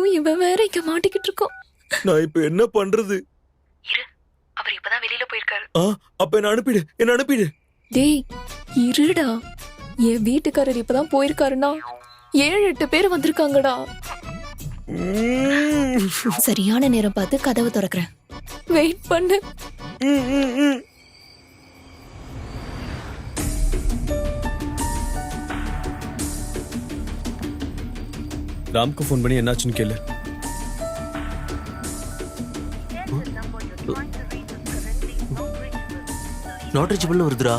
நானும் இவன் வேற இங்க மாட்டிக்கிட்டு இருக்கோம். நான் இப்ப என்ன பண்றது? இரு, அவர் இப்பதான் வெளியில போயிருக்காரு. அப்ப என்ன அனுப்பிடு. டேய் இருடா, என் வீட்டுக்காரர் இப்பதான் போயிருக்காருன்னா 7-8 பேர் வந்திருக்காங்கடா. சரியான நேரம் பார்த்து கதவை திறக்கிறேன். வெயிட் பண்ணு. ராம்க்கு ஃபோன் பண்ணி என்னாச்சுன்னு கேளு. நாட் ரீச்சபிள்னு வருதுடா.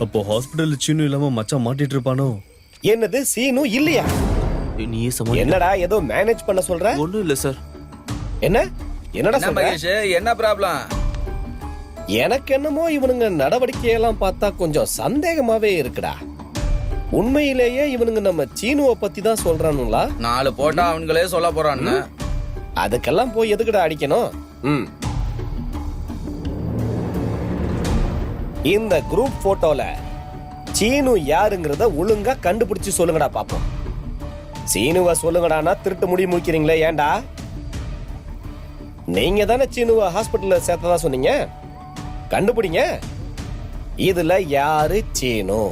அப்போ ஹாஸ்பிடல்ல சீனு இல்லாம மச்சான் மாட்டிட்டு இருப்பானோ? என்னது சீனு இல்லையா? நீயே சமாளி. என்னடா ஏதோ மேனேஜ் பண்ண சொல்ற? ஒண்ணும் இல்ல சார். என்னடா சொல்ற? மகேஷ், என்ன ப்ராப்ளம்? எனக்கு என்னமோ இவனுங்க நடவடிக்கையெல்லாம் பார்த்தா கொஞ்சம் சந்தேகமாவே இருக்குடா. உண்மையிலேயே இவனுங்க நம்ம சீனுவை பத்தி தான் சொல்றானுங்களா? 4 போட்டா அவனுங்களே சொல்ல போறான்னு. அதுக்கெல்லாம் போய் எதுக்குடா அடிக்கணும்? இந்த குரூப் போட்டோல சீனு யாருங்கிறத ஒழுங்கா கண்டுபிடிச்சு சொல்லுங்கடா பாப்போம். சீனுவ சொல்லுங்கடானா திருட்டு முடி முடிக்கிறீங்களே, ஏன்டா? நீங்க தானே சீனுவ ஹாஸ்பிட்டல்ல சேர்த்ததா சொன்னீங்க. கண்டுபிடிங்க, இதுல யாரு சீனு?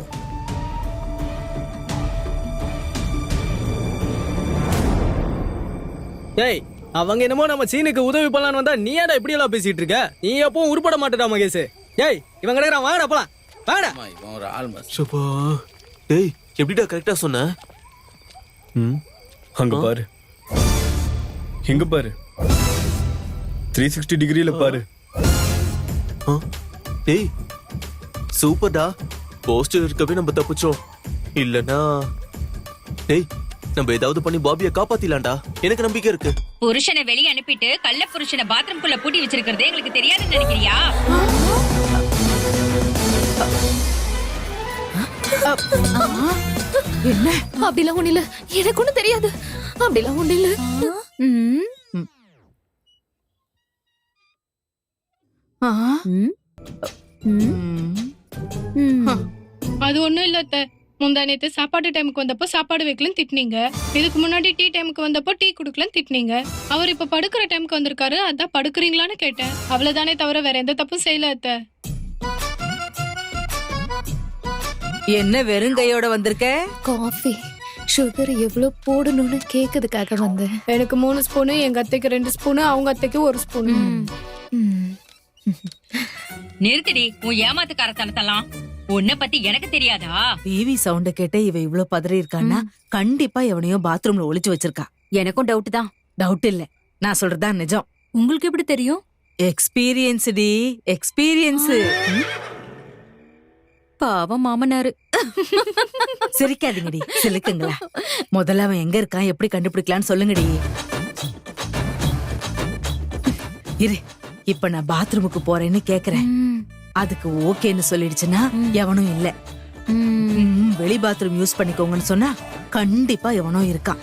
ஏய், அவங்க என்னமோ நம்ம சீனுக்கு உதவி பண்ணலான்னு வந்தா நீ ஏடா இப்படி எல்லாம் பேசிட்டு இருக்க? நீ எப்பவும் உருப்பட மாட்டேடா மகேஷ். ஏய், இவன் கிடக்குறான், வாங்கடா போலாம், வாங்கடா. இவன் ஒரு ஆல்மோஸ்ட். சப்பா. டேய், எப்படிடா கரெக்டா சொன்ன? அங்க பாரு, எங்க பாரு, 360 டிகிரில பாரு. டேய், சூப்பர்டா. போஸ்டர் இருக்கவே நம்ம தப்பிச்சோம். இல்லனா டேய், நம்ம ஏதாவது பண்ணி பாபியை காப்பாத்திலாம்டா. எனக்கு நம்பிக்கை இருக்கு. புருஷனை வெளியே அனுப்பிட்டு கள்ள புருஷனை பாத்ரூம்குள்ள பூட்டி வச்சிருக்கிறது எங்களுக்கு தெரியாதுன்னு நினைக்கிறியா? என்ன? அப்படிலாம் ஒண்ணு இல்ல, எனக்கு ஒண்ணும் தெரியாது. அப்படிலாம் ஒண்ணு இல்ல. அது ஒண்ணும் இல்ல அத்தை. முந்தா நேத்து சாப்பாடு டைமுக்கு வந்தப்போ சாப்பாடு வைக்கலன்னு திட்டினீங்க. இதுக்கு முன்னாடி டீ டைமுக்கு வந்தப்போ டீ குடுக்கலன்னு திட்டினீங்க. அவர் இப்ப படுக்கிற டைமுக்கு வந்திருக்காரு, அதான் படுக்கிறீங்களான்னு கேட்டேன். அவ்வளவுதானே தவிர வேற எந்த தப்பும் செய்யல அத்தை. என்ன வெறுங்கையோட வந்திருக்க? காஃபி சுகர் எவ்வளவு போடணும்னு கேக்குறதுக்காக வந்தேன். எனக்கு 3 ஸ்பூனு, எங்க அத்தைக்கு 2 ஸ்பூனு, அவங்க அத்தைக்கு 1 ஸ்பூனு. நிறுத்திடி உன் ஏமாத்துக்காரத்தனத்தெல்லாம். உன்னை பத்தி எனக்கு தெரியாதா? டிவி சவுண்ட கேட்ட இவ இவ்ளோ பதறி இருக்கான்னா கண்டிப்பா எவனையோ பாத்ரூம்ல ஒளிச்சு வச்சிருக்கா. எனக்கும் டவுட் தான். டவுட் இல்ல, நான் சொல்றதுதான் நிஜம். உங்களுக்கு எப்படி தெரியும்? எக்ஸ்பீரியன்ஸ் டி, எக்ஸ்பீரியன்ஸ். பாவம் மாமனாரு. சிரிக்காதீங்கடி, சிலுக்குங்களா. முதல்ல அவன் எங்க இருக்கான், எப்படி கண்டுபிடிக்கலான்னு சொல்லுங்கடி. இரு, இப்ப நான் பாத்ரூமுக்கு போறேன்னு கேக்குறேன். அதுக்கு ஓகேன்னு சொல்லிடுச்சுன்னா எவனும் இல்ல. வெளி பாத்ரூம் யூஸ் பண்ணிக்கோங்கன்னு சொன்னா கண்டிப்பா எவனோ இருக்கான்.